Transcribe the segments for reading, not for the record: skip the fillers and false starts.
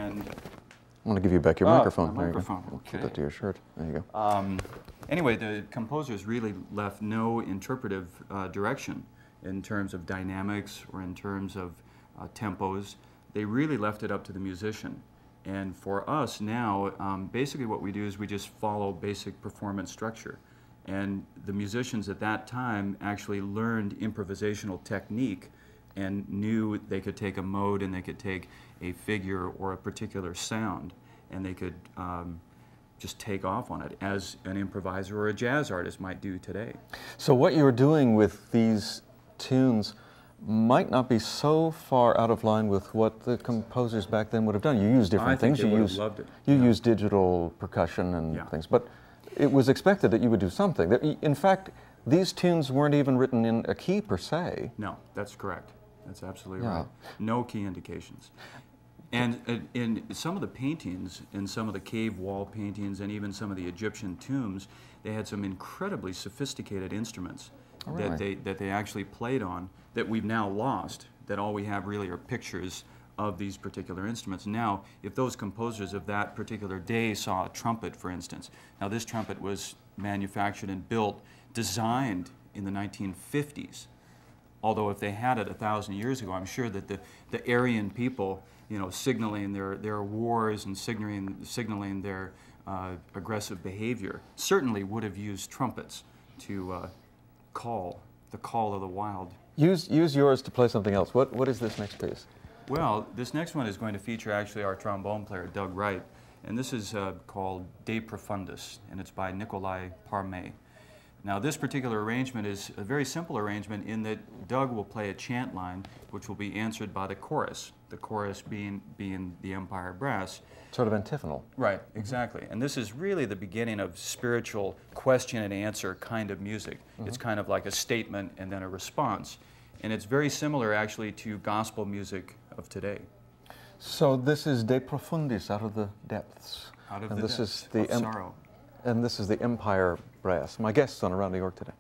And I want to give you back your microphone. My microphone. You go. Okay. Put that to your shirt. There you go. Anyway, the composers really left no interpretive direction in terms of dynamics or in terms of tempos. They really left it up to the musician. And for us now, basically what we do is we just follow basic performance structure. And the musicians at that time actually learned improvisational technique and knew they could take a mode and they could take a figure or a particular sound and they could just take off on it as an improviser or a jazz artist might do today. So what you were doing with these tunes might not be so far out of line with what the composers back then would have done. You used different things. I think they would have loved it. You used digital percussion and things, but it was expected that you would do something. In fact, these tunes weren't even written in a key per se. No, that's correct. That's absolutely right. No key indications. And in some of the paintings, in some of the cave wall paintings, and even some of the Egyptian tombs, they had some incredibly sophisticated instruments that they actually played on that we've now lost, that all we have really are pictures of these particular instruments. Now, if those composers of that particular day saw a trumpet, for instance, now this trumpet was manufactured and built, designed in the 1950s. Although if they had it 1,000 years ago, I'm sure that the Aryan people, you know, signaling their wars and signaling their aggressive behavior, certainly would have used trumpets to call the call of the wild. Use yours to play something else. What is this next piece? Well, this next one is going to feature actually our trombone player, Doug Wright, and this is called De Profundis, and it's by Nikolai Parme. Now, this particular arrangement is a very simple arrangement in that Doug will play a chant line, which will be answered by the chorus being the Empire Brass. Sort of antiphonal. Right, exactly. And this is really the beginning of spiritual question and answer kind of music. It's kind of like a statement and then a response. And it's very similar, actually, to gospel music of today. So this is De Profundis, out of the depths. Out of and the this depths is the of sorrow. And this is the Empire Brass. My guests on Around New York today.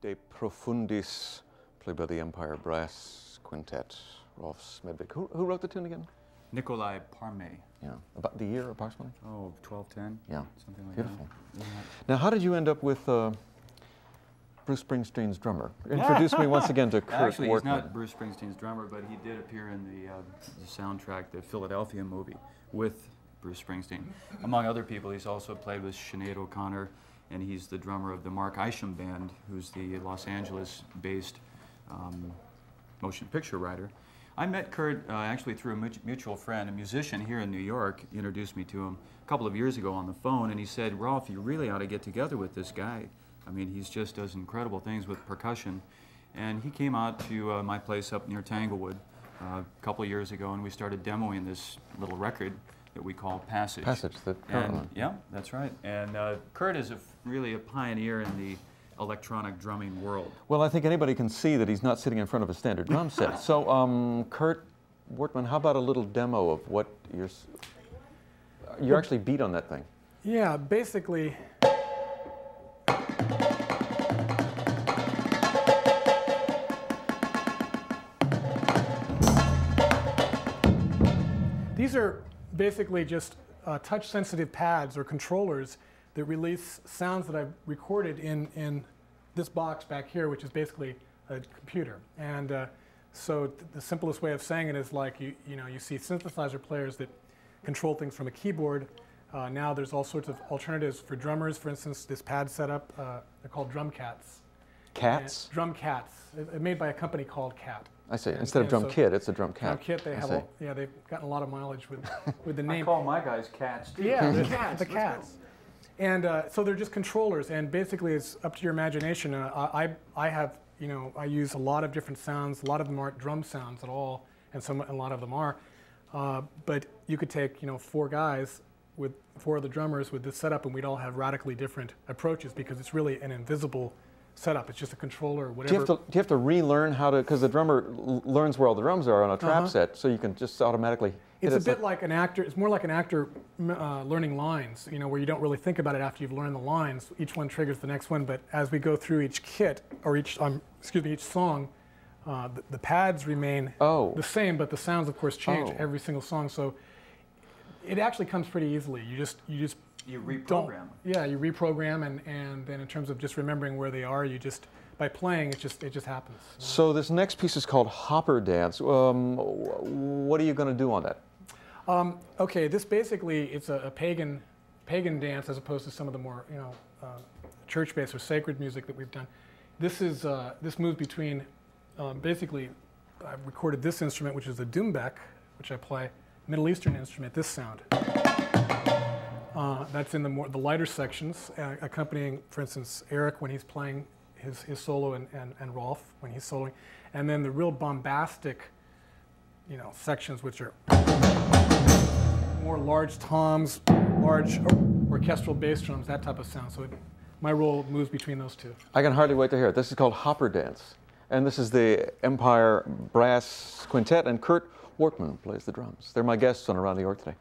De Profundis, played by the Empire Brass Quintet, Rolf Smedvik. Who wrote the tune again? Nikolai Parme. Yeah, about the year approximately? Oh, 1210? Yeah, something like beautiful. that. Yeah. Now, how did you end up with Bruce Springsteen's drummer? Introduce me once again to Kurt Actually, Wortman. he's not Bruce Springsteen's drummer, but he did appear in the soundtrack, the Philadelphia movie, with Bruce Springsteen. Among other people, he's also played with Sinead O'Connor, and he's the drummer of the Mark Isham Band, who's the Los Angeles-based motion picture writer. I met Kurt actually through a mutual friend, a musician here in New York, introduced me to him a couple of years ago on the phone, and he said, "Rolf, you really ought to get together with this guy. I mean, he just does incredible things with percussion." And he came out to my place up near Tanglewood a couple of years ago, and we started demoing this little record that we call Passage. Passage, the current one. Yeah, that's right. And Kurt is really a pioneer in the electronic drumming world. Well, I think anybody can see that he's not sitting in front of a standard drum set. So, Kurt Wortman, how about a little demo of what you're actually beat on that thing? Yeah, basically. These are basically just touch-sensitive pads or controllers that release sounds that I've recorded in this box back here, which is basically a computer. And so the simplest way of saying it is like you see synthesizer players that control things from a keyboard. Now there's all sorts of alternatives for drummers. For instance, this pad setup, they're called drum cats. Cats? Drum cats. Made by a company called Cat. I see. Instead of drum kit, it's a drum cat. Drum kit. They have they've gotten a lot of mileage with the name. I call my guys cats too. Yeah, the cats. The cats. And so they're just controllers, and basically it's up to your imagination. I use a lot of different sounds. A lot of them aren't drum sounds at all, and a lot of them are. But you could take four guys with four other drummers with this setup, and we'd all have radically different approaches because it's really an invisible setup. It's just a controller or whatever. Do you have to relearn how to, because the drummer learns where all the drums are on a trap set, so you can just automatically hit it. It's a bit like an actor. It's more like an actor learning lines, where you don't really think about it after you've learned the lines. Each one triggers the next one, but as we go through each kit, or each song, The pads remain the same, but the sounds, of course, change every single song. So it actually comes pretty easily. You reprogram. Yeah, you reprogram, and then in terms of just remembering where they are, by playing, it just happens. So this next piece is called Hopper Dance. What are you going to do on that? Okay, this basically, it's a pagan dance as opposed to some of the more church-based or sacred music that we've done. This moves between basically, I've recorded this instrument, which is a doumbek, which I play, Middle Eastern instrument. This sound. That's in the lighter sections, accompanying, for instance, Eric when he's playing his solo and Rolf when he's soloing, and then the real bombastic, sections which are more large toms, large orchestral bass drums, that type of sound. So my role moves between those two. I can hardly wait to hear it. This is called Hopper Dance, and this is the Empire Brass Quintet, and Kurt Wortman plays the drums. They're my guests on Around New York today.